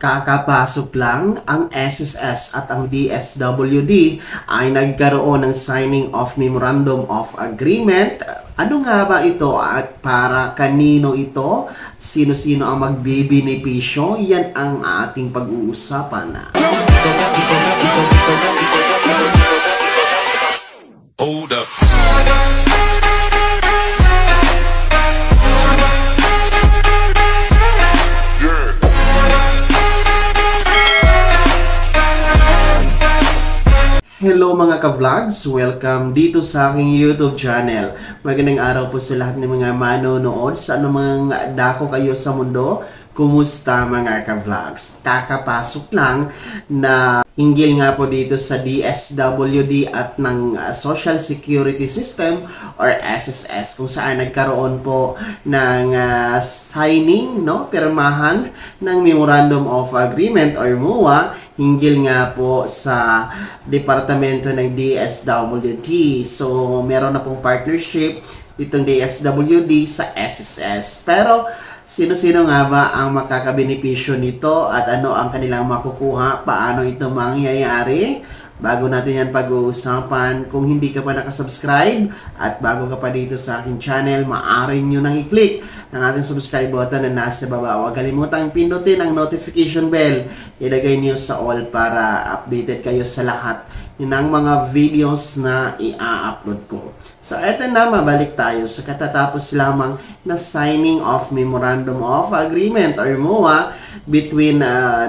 Kakapasok lang, ang SSS at ang DSWD ay nagkaroon ng signing of Memorandum of Agreement. Ano nga ba ito at para kanino ito? Sino-sino ang magbibenepisyo? Yan ang ating pag-uusapan. Hold up. Hello mga ka-vlogs! Welcome dito sa aking YouTube channel. Magandang araw po sa lahat ng mga manonood sa anumang dako kayo sa mundo. Kumusta mga ka-vlogs? Kakapasok lang na hinggil nga po dito sa DSWD at ng Social Security System or SSS kung saan nagkaroon po ng signing, pirmahan ng Memorandum of Agreement or MOA hinggil nga po sa departamento ng DSWD. So, meron na pong partnership itong DSWD sa SSS. Pero, sino-sino nga ba ang makakabenepisyo nito at ano ang kanilang makukuha? Paano ito mangyayari? Bago natin yan pag-uusapan, kung hindi ka pa nakasubscribe at bago ka pa dito sa aking channel, maaari nyo nang i-click ang ating subscribe button na nasa baba. Huwag kalimutang pindutin ang notification bell. Ilagay nyo sa all para updated kayo sa lahat ng mga videos na i-upload ko. So, eto na, mabalik tayo sa katatapos lamang na signing of Memorandum of Agreement or MOA between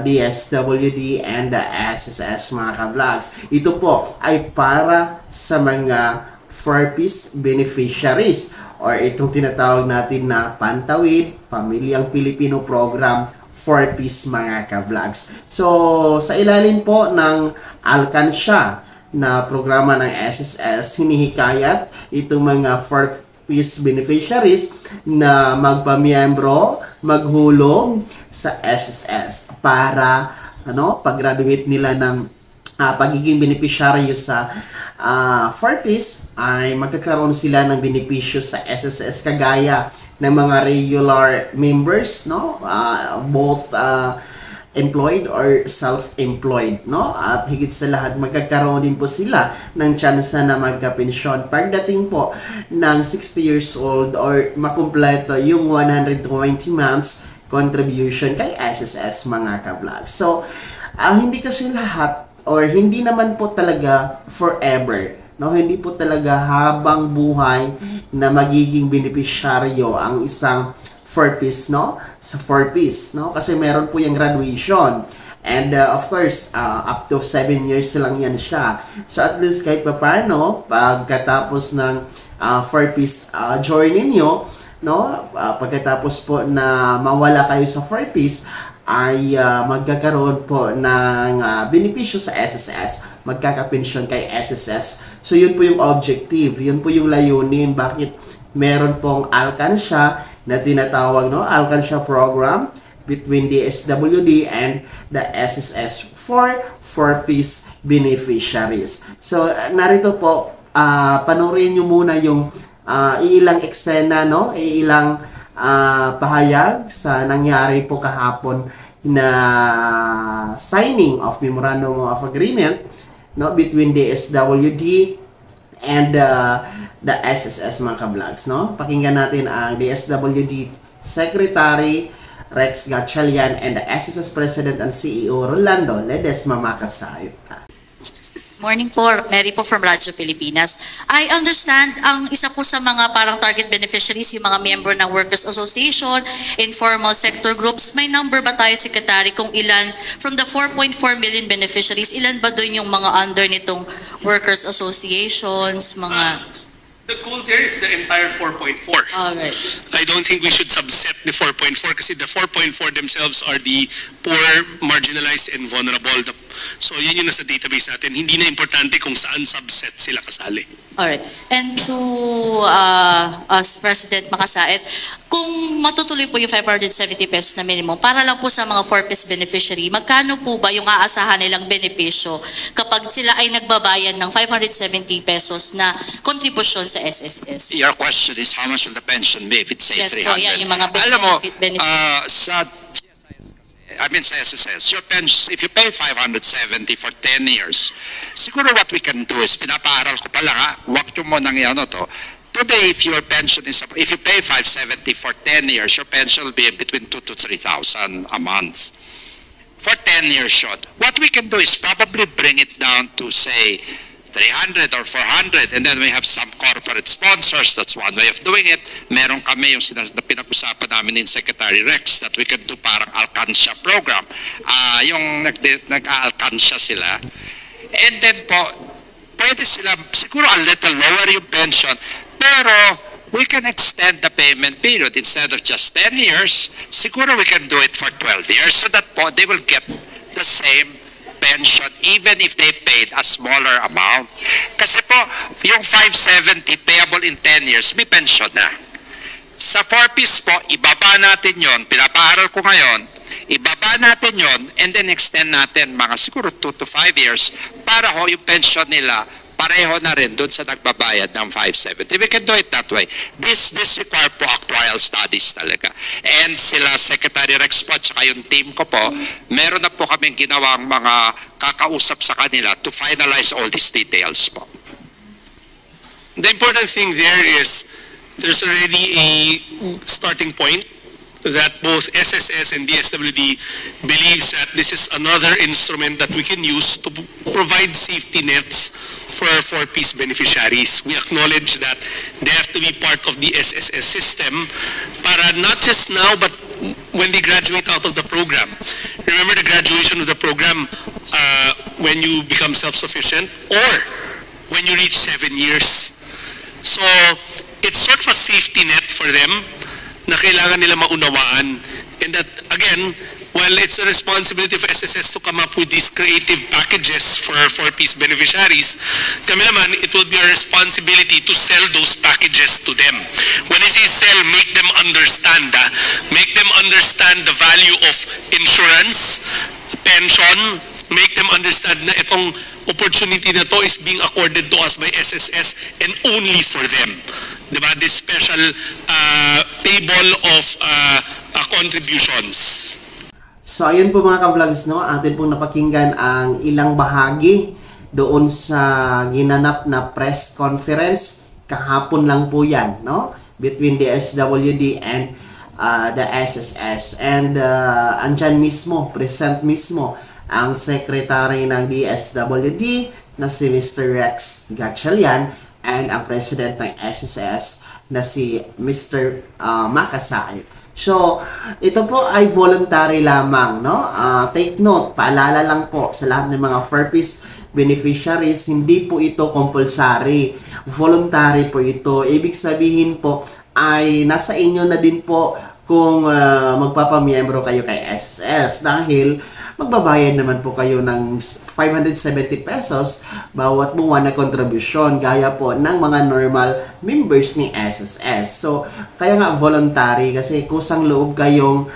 DSWD and the SSS mga ka-vlogs. Ito po ay para sa mga 4-piece beneficiaries or itong tinatawag natin na Pantawid, Pamilyang Pilipino Program 4-piece mga ka-vlogs. So, sa ilalim po ng Alcansya na programa ng SSS, hinihikayat itong mga 4-piece beneficiaries na magpamiyembro, maghulog sa SSS para pag-graduate nila ng pagiging beneficiaryo sa 4-piece ay magkakaroon sila ng benepisyo sa SSS kagaya ng mga regular members, both employed or self-employed, at higit sa lahat magkakaroon din po sila ng chance na magka-pensyon pagdating po ng 60 years old or makumpleto yung 120 months contribution kay SSS mga ka-vlogs. So, hindi kasi lahat or hindi naman po talaga forever, hindi po talaga habang buhay na magiging beneficiaryo ang isang 4-piece, sa 4-piece, kasi meron po yung graduation. And of course, up to 7 years lang yan siya. So at least kahit pa paano, pagkatapos ng 4-piece journey niyo, pagkatapos po na mawala kayo sa 4-piece, ay magkakaroon po ng benepisyo sa SSS, magkakapensyon kay SSS. So yun po yung objective, yun po yung layunin, bakit meron pong Alcansya na tinatawag Alcansya program between the SWD and the SSS for 4-piece beneficiaries. So narito po, panoorin nyo muna yung ilang eksena, ilang pahayag sa nangyari po kahapon na signing of Memorandum of Agreement between the SWD and the SSS mga ka-vlogs. Pakinggan natin ang DSWD Secretary Rex Gatchalian and the SSS President and CEO Rolando Ledesma Makasait. Morning po, Mary po from Radyo Pilipinas. I understand ang isa po sa mga parang target beneficiaries, yung mga member ng Workers Association, informal sector groups. May number ba tayo, Secretary, kung ilan, from the 4.4 million beneficiaries, ilan ba doon yung mga under nitong Workers Associations, mga... The goal there is the entire 4.4. Alright. I don't think we should subset the 4.4 kasi the 4.4 themselves are the poor, marginalized, and vulnerable. So yun yung nasa database natin. Hindi na importante kung saan subset sila kasali. Alright. And to us, President Makasait, kung matutuloy po yung 570 pesos na minimum, para lang po sa mga 4-piece beneficiary, magkano po ba yung aasahan nilang benepisyo kapag sila ay nagbabayan ng 570 pesos na kontribusyon sa SSS? Your question is how much will the pension be if it's say Yes 300? po, yan, yung mga Alam mo, benefit. sa I mean sa SSS, your pension, if you pay 570 for 10 years, siguro what we can do is, pinapaaral ko pala nga, wag nyo mo nang ano to, today if your pension is, if you pay 570 for 10 years, your pension will be between 2,000 to 3,000 a month. For 10 years short, what we can do is probably bring it down to say 300 or 400, and then we have some corporate sponsors. That's one way of doing it. Meron kami yung pinag-usapan namin in Secretary Rex that we can do parang Alcansya program. Yung nag-Alcansya sila. And then po, pwede sila, siguro a little lower yung pension, pero we can extend the payment period. Instead of just 10 years, siguro we can do it for 12 years so that po, they will get the same pension even if they paid a smaller amount. Kasi po, yung 570 payable in 10 years, may pension na. Sa 4-piece po, ibaba natin yon, pinapaaral ko ngayon, ibaba natin yon, and then extend natin mga siguro 2 to 5 years para ho yung pension nila pareho na rin doon sa nagbabayad ng 570. We can do it that way. This require po actuarial studies talaga. And sila Secretary Rex po at saka yung team ko po, meron na po kaming ginawang mga kakausap sa kanila to finalize all these details po. The important thing there is there's already a starting point that both SSS and DSWD believes that this is another instrument that we can use to provide safety nets for 4-piece beneficiaries. We acknowledge that they have to be part of the SSS system para not just now but when they graduate out of the program. Remember the graduation of the program when you become self-sufficient or when you reach 7 years. So it's sort of a safety net for them na kailangan nila maunawaan. And that, again, while it's a responsibility of SSS to come up with these creative packages for 4-piece beneficiaries, kami naman, it will be our responsibility to sell those packages to them. When I say sell, make them understand the value of insurance, pension, make them understand na itong opportunity na to is being accorded to us by SSS and only for them. Diba? This special table of contributions. So ayun po mga ka-vlogs, no? Atin pong napakinggan ang ilang bahagi doon sa ginanap na press conference. Kahapon lang po yan, no? Between the SWD and the SSS. And andyan mismo, present mismo, ang secretary ng DSWD na si Mr. Rex Gatchalian and ang president ng SSS na si Mr. Makasay. So, ito po ay voluntary lamang, no? Take note, paalala lang po sa lahat ng mga 4-piece beneficiaries, hindi po ito compulsory. Voluntary po ito. Ibig sabihin po ay nasa inyo na din po kung magpapamiyembro kayo kay SSS dahil magbabayad naman po kayo ng 570 pesos bawat buwan na kontribusyon gaya po ng mga normal members ni SSS. So, kaya nga voluntary kasi kusang loob kayong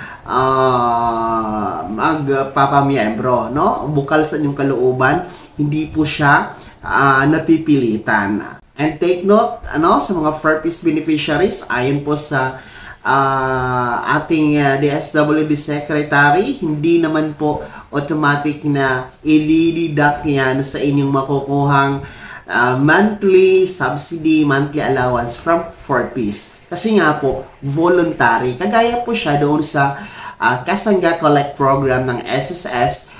magpapamiyembro, no? Bukal sa inyong kalooban, hindi po siya napipilitan. And take note, sa mga 4-piece beneficiaries, ayon po sa ating DSWD Secretary, hindi naman po automatic na i-deduct yan sa inyong makukuhang monthly subsidy, monthly allowance from 4-piece. Kasi nga po, voluntary. Kagaya po siya doon sa Kasangga Collect Program ng SSS,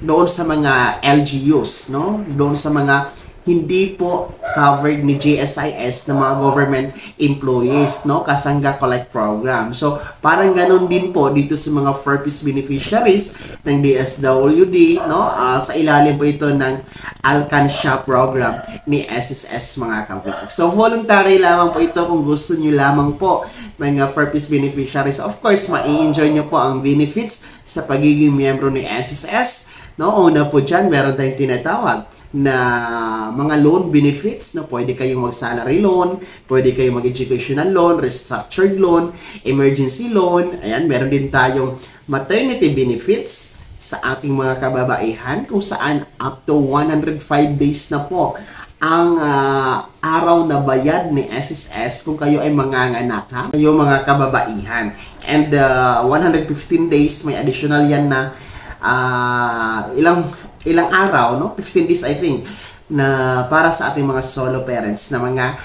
doon sa mga LGUs, no? Doon sa mga hindi po covered ni GSIS ng mga government employees, no? Kasangga Collect Program. So, parang ganun din po dito sa mga 4-piece beneficiaries ng DSWD, no? Sa ilalim po ito ng Alcansya program ni SSS, mga ka-vlogs. So, voluntary lamang po ito kung gusto nyo lamang po mga 4-piece beneficiaries. Of course, ma-enjoy nyo po ang benefits sa pagiging miyembro ni SSS, no? Una po dyan, meron tayong tinatawag na mga loan benefits, no? Pwede kayong mag-salary loan, pwede kayong mag-educational loan, restructured loan, emergency loan. Ayan, meron din tayong maternity benefits sa ating mga kababaihan kung saan up to 105 days na po ang araw na bayad ni SSS kung kayo ay manganganak, ha? Kayo mga kababaihan. And 115 days, may additional yan na ilang araw, no? 15 days I think, na para sa ating mga solo parents na mga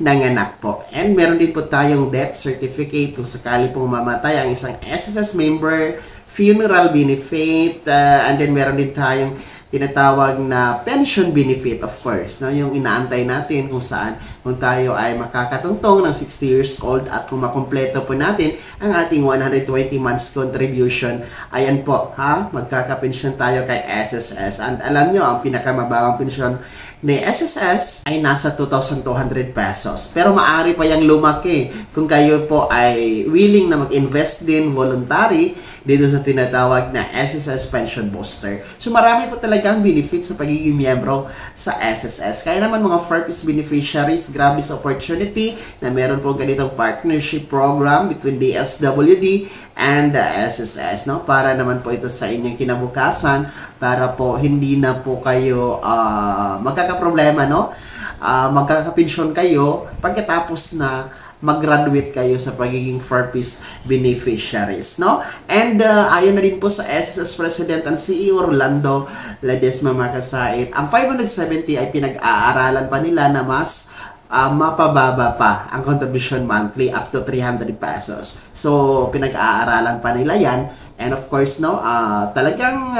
nanganak po. And meron din po tayong death certificate kung sakali pong mamatay ang isang SSS member, funeral benefit, and then meron din tayong tinatawag na pension benefit, of course, no? Yung inaantay natin kung saan, kung tayo ay makakatungtong ng 60 years old at kung makumpleto po natin ang ating 120 months contribution, ayan po, ha? Magkakapensyon tayo kay SSS. And alam nyo, ang pinakamabawang pensyon ni SSS ay nasa 2,200 pesos. Pero maaari pa yung lumaki kung kayo po ay willing na mag-invest din voluntary dito sa tinatawag na SSS Pension Booster. So marami po talagang benefits sa pagiging miyembro sa SSS. Kaya naman mga purpose beneficiaries, grabe sa opportunity na meron po ganitong partnership program between DSWD and the SSS, no? Para naman po ito sa inyong kinabukasan, para po hindi na po kayo magkakaproblema, no? Magkakapensyon kayo pagkatapos na mag-graduate kayo sa pagiging purpose beneficiaries, no? And ayon na din po sa SSS President and CEO Orlando Ledesma Makasait, ang 570 ay pinag-aaralan pa nila na mas mapababa pa ang contribution monthly up to 300 pesos. So, pinag-aaralan pa nila yan. And of course, no, talagang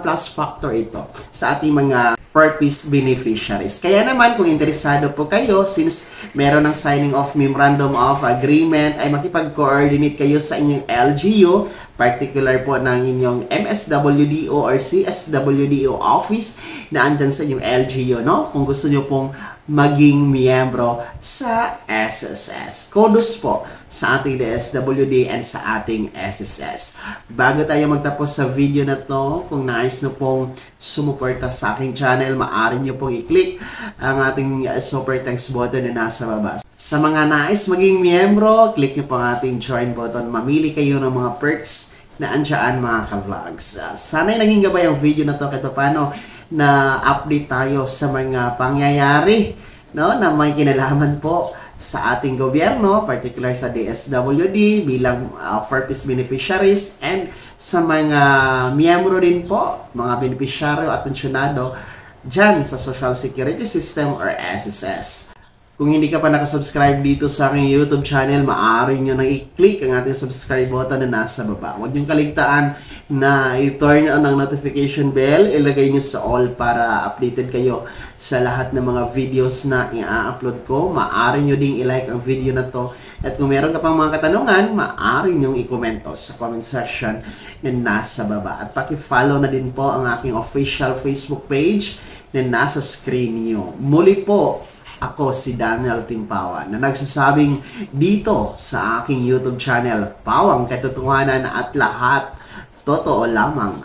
plus factor ito sa ating mga purpose beneficiaries. Kaya naman, kung interesado po kayo, since meron ng signing of memorandum of agreement, ay makipag-coordinate kayo sa inyong LGU, particular po ng inyong MSWDO or CSWDO office na andyan sa inyong LGU, no? Kung gusto nyo pong maging miyembro sa SSS. Kudos po sa ating DSWD and sa ating SSS. Bago tayo magtapos sa video na to, kung nais nyo pong sumuporta sa aking channel, maaari nyo pong i-click ang ating super thanks button na nasa baba. Sa mga nais maging miyembro, click nyo po ang ating join button. Mamili kayo ng mga perks na andyan mga ka-vlogs. Sana'y naging gabay ang video na to kahit paano na update tayo sa mga pangyayari, no, na may kinalaman po sa ating gobyerno, particular sa DSWD bilang purpose beneficiaries and sa mga miyembro din po, mga beneficiaryo at pensyonado dyan sa Social Security System or SSS. Kung hindi ka pa nakasubscribe dito sa aking YouTube channel, maaari nyo nang i-click ang ating subscribe button na nasa baba. Huwag nyo kaligtaan na i-turn on ang notification bell, ilagay nyo sa all para updated kayo sa lahat ng mga videos na i-upload ko. Maaari nyo ding i-like ang video na to. At kung meron ka pang mga katanungan, maaari nyo i-komento sa comment section na nasa baba. At paki-follow na din po ang aking official Facebook page na nasa screen nyo. Muli po, ako si Daniel Timpawan na nagsasabing dito sa aking YouTube channel, pawang katotohanan at lahat totoo lamang.